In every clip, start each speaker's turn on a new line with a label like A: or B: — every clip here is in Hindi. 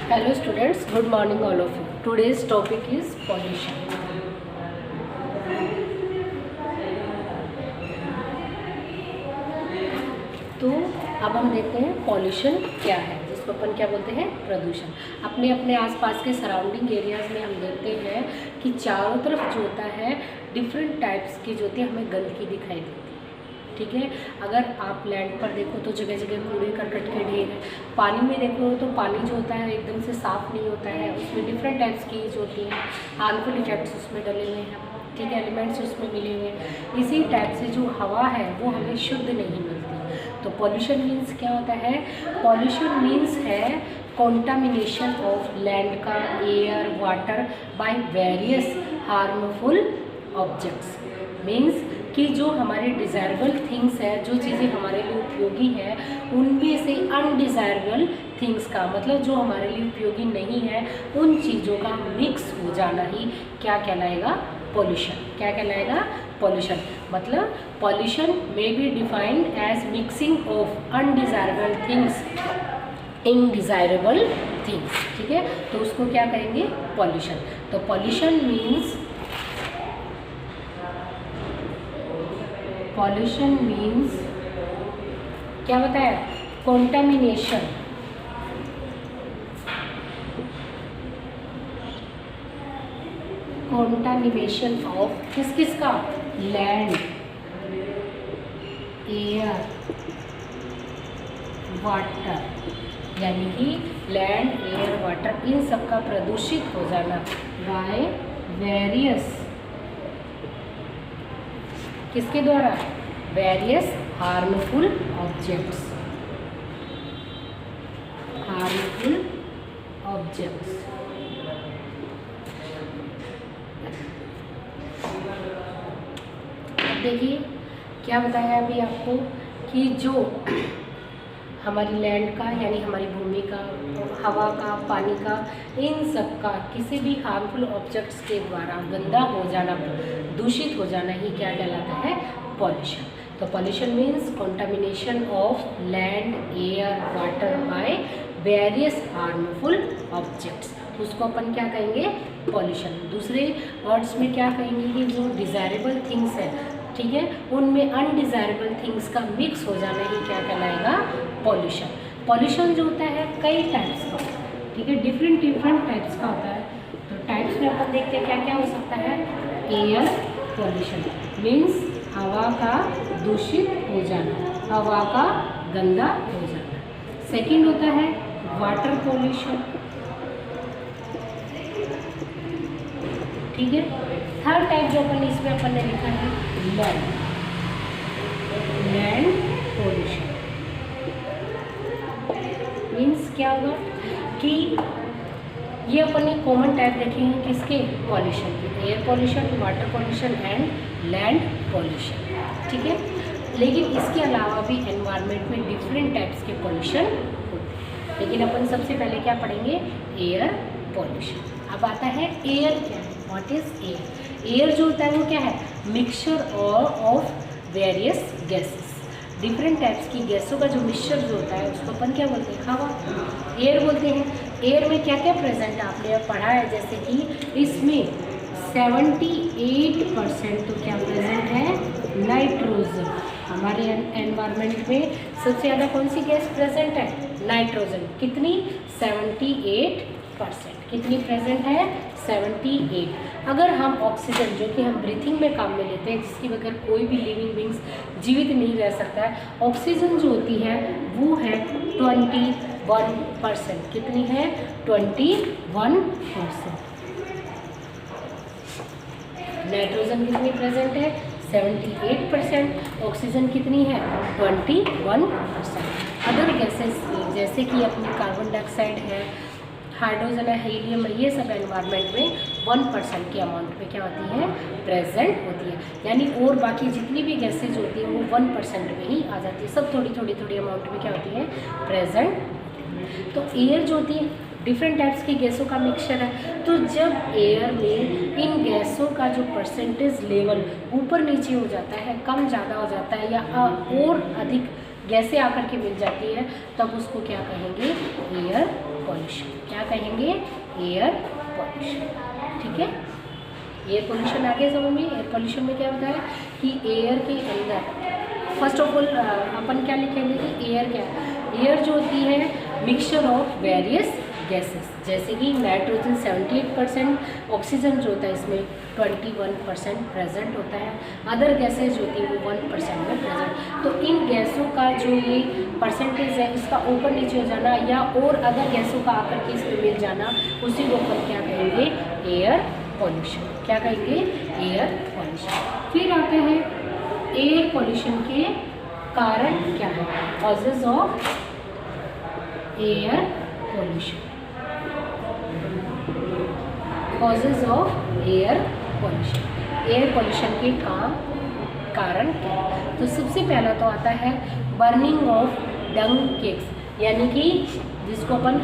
A: Hello students, good morning all of you. Today's topic is pollution. तो अब हम देखते हैं पॉल्यूशन क्या है, जिसको अपन क्या बोलते हैं, प्रदूषण। अपने अपने आसपास के सराउंडिंग एरियाज़ में हम देखते हैं कि चारों तरफ जो होता है डिफरेंट टाइप्स की जो होती है हमें गंदगी दिखाई देती है। ठीक है, अगर आप लैंड पर देखो तो जगह जगह कूड़े करकट के ढेर है। पानी में देखो तो पानी जो होता है एकदम से साफ़ नहीं होता है, उसमें डिफरेंट टाइप्स की जो होती हैं हार्मफुल इफेक्ट्स उसमें डले हुए हैं। ठीक है, एलिमेंट्स उसमें मिले हुए हैं। इसी टाइप से जो हवा है वो हमें शुद्ध नहीं मिलती। तो पॉल्यूशन मीन्स क्या होता है? पॉल्यूशन मीन्स है कॉन्टामिनेशन ऑफ लैंड का air water by various harmful objects. Means कि जो हमारे डिज़ायरेबल थिंग्स है, जो चीज़ें हमारे लिए उपयोगी है, उनमें से अनडिज़ायरेबल थिंग्स का मतलब जो हमारे लिए उपयोगी नहीं है उन चीज़ों का मिक्स हो जाना ही क्या कहलाएगा? पॉल्यूशन। क्या कहलाएगा? पॉल्यूशन। मतलब pollution may be defined as mixing of undesirable things in desirable things. ठीक है, तो उसको क्या कहेंगे? पॉल्यूशन। तो पॉल्यूशन मीन्स क्या बताया? कॉन्टामिनेशन ऑफ किस का? Land, air, water. यानी कि लैंड, एयर, वाटर इन सब का प्रदूषित हो जाना बाय वेरियस, किसके द्वारा? Various harmful objects. देखिए क्या बताया अभी आपको कि जो हमारी लैंड का यानी हमारी भूमि का, हवा का, पानी का, इन सब का किसी भी हार्मफुल ऑब्जेक्ट्स के द्वारा गंदा हो जाना, दूषित हो जाना ही क्या कहलाता है? पॉल्यूशन। तो pollution means contamination of land, air, water by various harmful objects. तो उसको अपन क्या कहेंगे? पॉल्यूशन। दूसरे वर्ड्स में क्या कहेंगे कि जो डिज़ायरेबल थिंग्स है, ठीक है, उनमें अनडिज़ायरेबल थिंग्स का मिक्स हो जाना ही क्या कहलाएगा? पॉल्यूशन। पॉल्यूशन जो होता है कई टाइप्स का होता है। ठीक है, डिफरेंट टाइप्स का होता है। तो टाइप्स में अपन देखते हैं क्या क्या हो सकता है। एयर पॉल्यूशन मीन्स हवा का दूषित हो जाना, हवा का गंदा हो जाना। सेकंड होता है वाटर पॉल्यूशन। ठीक है, थर्ड टाइप जो अपन ने लिखा है लैंड पॉल्यूशन। मीन्स क्या होगा कि ये अपन एक कॉमन टाइप देखेंगे किसके? पॉल्यूशन के। Air pollution, water pollution and land pollution. ठीक है, लेकिन इसके अलावा भी एनवायरनमेंट में डिफरेंट टाइप्स के पॉल्यूशन होते हैं। लेकिन अपन सबसे पहले क्या पढ़ेंगे? Air pollution. अब आता है एयर क्या है? What is air? एयर जो होता है वो क्या है? Mixture of various gases. Different types की गैसों का जो मिक्सचर जो होता है उसको अपन क्या बोलते हैं? हवा, एयर बोलते हैं। एयर में क्या क्या प्रेजेंट है आपने पढ़ा है, जैसे कि इसमें 78% तो क्या प्रेजेंट है? नाइट्रोजन। हमारे एनवायरनमेंट में सबसे ज़्यादा कौन सी गैस प्रेजेंट है? नाइट्रोजन। कितनी? 78%। कितनी प्रेजेंट है? 78। अगर हम ऑक्सीजन जो कि हम ब्रीथिंग में काम में लेते हैं, जिसकी बगैर कोई भी लिविंग बींग्स जीवित नहीं रह सकता है, ऑक्सीजन जो होती है वो है 21%। कितनी है? 21%। नाइट्रोजन कितनी प्रेजेंट है? 78%। ऑक्सीजन कितनी है? 21%। अदर गैसेस जैसे कि अपनी कार्बन डाइऑक्साइड है, हाइड्रोजन है, हीलियम है, ये सब एनवायरनमेंट में 1% के अमाउंट में क्या होती है? प्रेजेंट होती है। यानी और बाकी जितनी भी गैसेज होती हैं वो 1% में ही आ जाती है। सब थोड़ी अमाउंट में क्या होती है? प्रेजेंट। तो एयर जो होती है डिफरेंट टाइप्स की गैसों का मिक्सचर है। तो जब एयर में इन गैसों का जो परसेंटेज लेवल ऊपर नीचे हो जाता है, कम ज़्यादा हो जाता है या और अधिक गैसें आकर के मिल जाती है, तब उसको क्या कहेंगे? Air pollution. क्या कहेंगे? Air pollution. ठीक है, एयर पॉल्यूशन आगे समझ में। एयर पॉल्यूशन में क्या होता है कि एयर के अंदर फर्स्ट ऑफ ऑल अपन क्या लिखेंगे कि एयर क्या है? एयर जो होती है मिक्सचर ऑफ वेरियस गैसेस, जैसे कि नाइट्रोजन 78%, ऑक्सीजन जो होता है इसमें 21% प्रेजेंट होता है, अदर गैसेज होती है वो 1% में प्रेजेंट। तो इन गैसों का जो ये परसेंटेज है इसका ऊपर नीचे हो जाना या और अदर गैसों का आकर के इसमें मिल जाना, उसी को अपन क्या कहेंगे? Air pollution. क्या कहेंगे? Air pollution. फिर आते हैं एयर पॉल्यूशन के कारण क्या है? Causes of air pollution. Causes of air pollution. Air pollution के कारण क्या है? तो सबसे पहला तो आता है बर्निंग ऑफ डंग केक्स, यानी कि जिसको अपन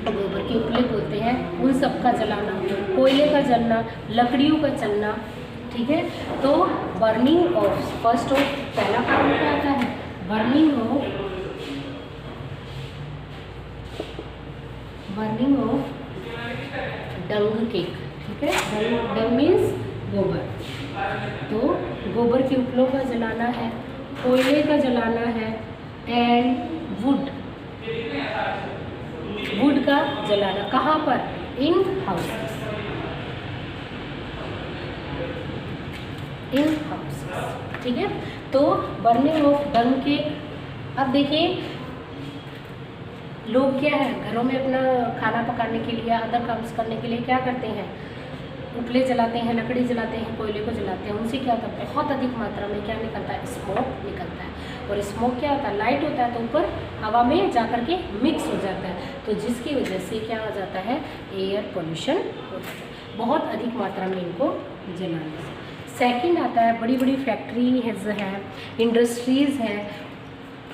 A: गोबर के उपले बोलते हैं, उन सब का जलाना, कोयले का जलना, लकड़ियों का जलना। ठीक है, तो बर्निंग ऑफ फर्स्ट ऑफ पहला कारण क्या आता है? Burning of dung cake. ठीक है, डंग मीन्स गोबर। तो गोबर के उपलों का जलाना है, कोयले का जलाना है, एंड वुड का जलाना। कहाँ पर? इन हाउसेस। ठीक है, तो बर्निंग ऑफ डंग केक। अब देखिए लोग क्या है, घरों में अपना खाना पकाने के लिए, अदर काम्स करने के लिए क्या करते हैं? उपले जलाते हैं, लकड़ी जलाते हैं, कोयले को जलाते हैं। उनसे क्या होता है? बहुत अधिक मात्रा में क्या निकलता है? स्मोक निकलता है। और स्मोक क्या होता है? लाइट होता है तो ऊपर हवा में जाकर के मिक्स हो जाता है, तो जिसकी वजह से क्या हो जाता है? एयर पॉल्यूशन हो जाता है बहुत अधिक मात्रा में इनको जलाने से। सेकंड आता है बड़ी बड़ी फैक्ट्रीज है, इंडस्ट्रीज़ है।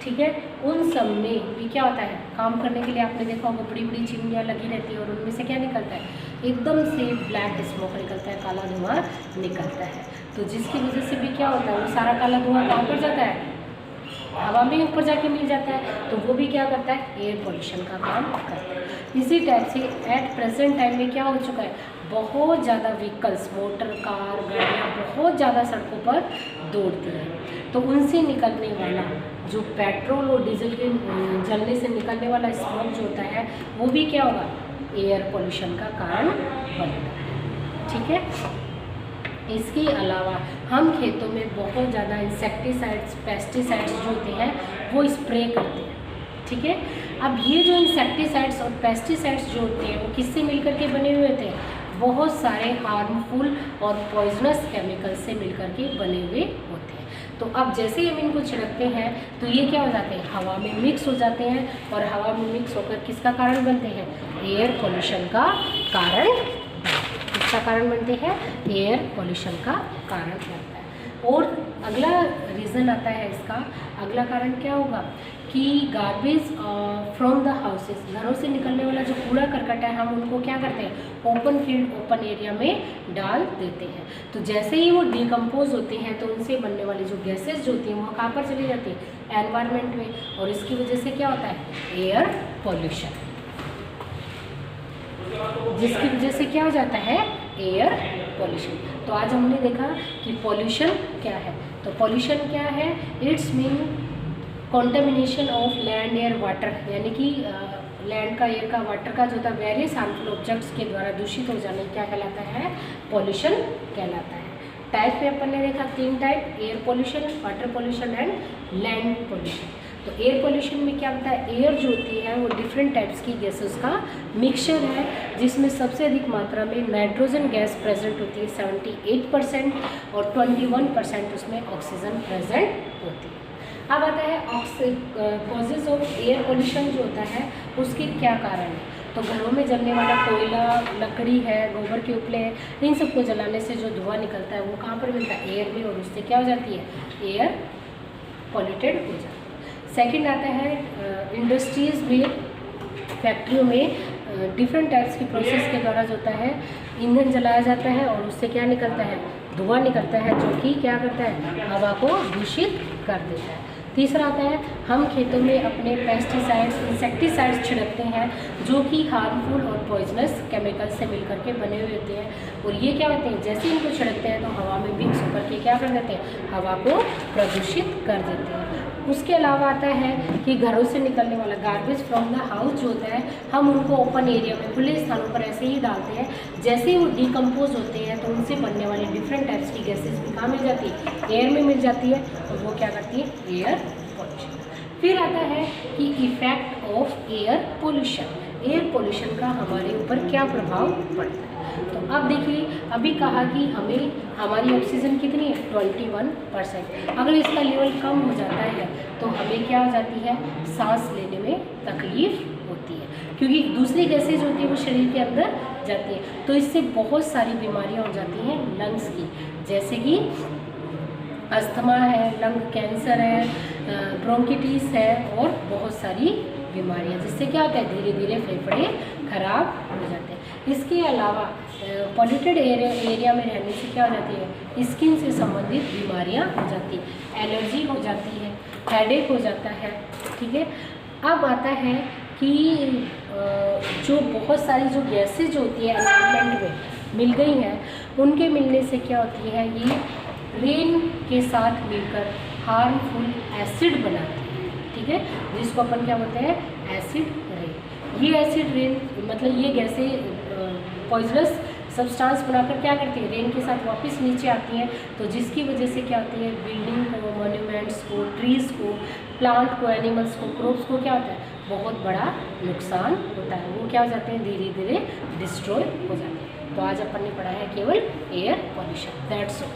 A: ठीक है, उन सब में भी क्या होता है? काम करने के लिए आपने देखा होगा बड़ी बड़ी चिमनियाँ लगी रहती है और उनमें से क्या निकलता है? एकदम से ब्लैक स्मोक निकलता है, काला धुआं निकलता है। तो जिसकी वजह से भी क्या होता है? वो सारा काला धुआं कहाँ पर जाता है? हवा में ऊपर जाके मिल जाता है, तो वो भी क्या करता है? एयर पॉल्यूशन का काम करता है। इसी टाइप से एट प्रेजेंट टाइम में क्या हो चुका है? बहुत ज़्यादा व्हीकल्स, मोटर कार, गाड़ियाँ बहुत ज़्यादा सड़कों पर दौड़ती हैं, तो उनसे निकलने वाला जो पेट्रोल और डीजल के जलने से निकलने वाला स्मोक जो होता है, वो भी क्या होगा? एयर पॉल्यूशन का कारण बनता है। ठीक है, इसके अलावा हम खेतों में बहुत ज़्यादा इंसेक्टिसाइड्स, पेस्टिसाइड्स जो होते हैं वो स्प्रे करते हैं। ठीक है, अब ये जो इंसेक्टिसाइड्स और पेस्टिसाइड्स जो होते हैं वो किससे मिलकर के बने हुए थे? बहुत सारे हार्मफुल और पॉइजनस केमिकल से मिलकर के बने हुए होते हैं। तो अब जैसे ही हम इनको छिड़कते हैं तो ये क्या हो जाते हैं? हवा में मिक्स हो जाते हैं, और हवा में मिक्स होकर किसका कारण बनते हैं? एयर पॉल्यूशन का कारण। किसका कारण बनते हैं? एयर पॉल्यूशन का कारण बनता है। और अगला रीज़न आता है इसका, अगला कारण क्या होगा कि गार्बेज फ्रॉम द हाउसेस, घरों से निकलने वाला जो कूड़ा करकट है हम उनको क्या करते हैं? ओपन फील्ड, ओपन एरिया में डाल देते हैं। तो जैसे ही वो डिकम्पोज होते हैं तो उनसे बनने वाली जो गैसेज जो होती हैं वो कहाँ पर चली जाती है? एनवायरनमेंट में, और इसकी वजह से क्या होता है? Air pollution. जिसकी वजह से क्या हो जाता है? Air pollution. तो आज हमने देखा कि पॉल्यूशन क्या है। तो पॉल्यूशन क्या है? It's mean contamination of land, air, water, यानी कि लैंड का, एयर का, वाटर का जो होता है वेरियस हार्मफुल ऑब्जेक्ट्स के द्वारा दूषित हो जाने क्या कहलाता है? पॉल्यूशन कहलाता है। टाइप में अपन ने देखा 3 type, air pollution, water pollution and land pollution. तो एयर पॉल्यूशन में क्या होता है? एयर जो होती है वो डिफरेंट टाइप्स की गैसेस का मिक्सचर है, जिसमें सबसे अधिक मात्रा में नाइट्रोजन गैस प्रेजेंट होती है 78%, और 21% उसमें ऑक्सीजन प्रेजेंट होती है। अब आता है कॉजेज ऑफ एयर पॉल्यूशन जो होता है उसके क्या कारण है। तो घरों में जलने वाला कोयला, लकड़ी है, गोबर के उपले हैं, इन सबको जलाने से जो धुआं निकलता है वो कहाँ पर मिलता है? एयर में, और उससे क्या हो जाती है? एयर पॉल्यूटेड हो जाती है। सेकंड आता है इंडस्ट्रीज़ में, फैक्ट्रियों में डिफरेंट टाइप्स की प्रोसेस के द्वारा जो होता है ईंधन जलाया जाता है, और उससे क्या निकलता है? धुआं निकलता है, जो कि क्या करता है? हवा को दूषित कर देता है। तीसरा आता है हम खेतों में अपने पेस्टिसाइड्स, इंसेक्टिसाइड्स छिड़कते हैं जो कि हार्मफुल और पॉइजनस केमिकल से मिलकर के बने हुए होते हैं, और ये क्या होते हैं, जैसे इनको छिड़कते हैं तो हवा में मिक्स होकर के क्या कर देते हैं, हवा को प्रदूषित कर देते हैं। उसके अलावा आता है कि घरों से निकलने वाला गार्बेज फ्रॉम द हाउस जो होता है, हम उनको ओपन एरिया में, खुले स्थानों पर ऐसे ही डालते हैं, जैसे ही वो डिकम्पोज होते हैं तो उनसे बनने वाली डिफरेंट टाइप्स की गैसेज भी कहाँ मिल जाती है, एयर में मिल जाती है, और वो क्या करती है, एयर पोल्यूशन। फिर आता है कि effect of air pollution, air pollution का हमारे ऊपर क्या प्रभाव पड़ता है। तो अब देखिए, अभी कहा कि हमें हमारी ऑक्सीजन कितनी है, 21%। अगर इसका लेवल कम हो जाता है तो हमें क्या हो जाती है, सांस लेने में तकलीफ होती है, क्योंकि दूसरी गैसेज होती है वो शरीर के अंदर जाती है, तो इससे बहुत सारी बीमारियां हो जाती हैं लंग्स की, जैसे कि अस्थमा है, लंग कैंसर है, ब्रोंकिटिस है, और बहुत सारी बीमारियां, जिससे क्या होता है, धीरे धीरे फेफड़े खराब हो जाते हैं। इसके अलावा पॉल्यूटेड एरिया में रहने से क्या हो जाती है, स्किन से संबंधित बीमारियां हो जाती है, एलर्जी हो जाती है, हेडेक हो जाता है, ठीक है। अब आता है कि जो बहुत सारी जो गैसेज होती है एनवायरनमेंट में मिल गई हैं, उनके मिलने से क्या होती है, ये रेन के साथ मिलकर हार्मफुल एसिड बनाती है, ठीक है, जिसको अपन क्या बोलते हैं, एसिड रेन। ये एसिड रेन मतलब ये गैसें पॉइजनस सब्सटेंस बनाकर क्या करती है, रेन के साथ वापस नीचे आती हैं, तो जिसकी वजह से क्या होती है, बिल्डिंग को, मॉन्यूमेंट्स को, ट्रीज़ को, प्लांट को, एनिमल्स को, क्रॉप्स को क्या होता है, बहुत बड़ा नुकसान होता है, वो क्या हो जाते हैं, धीरे धीरे डिस्ट्रॉय हो जाते हैं। तो आज अपन ने पढ़ा है केवल एयर पॉल्यूशन, दैट्स ऑल।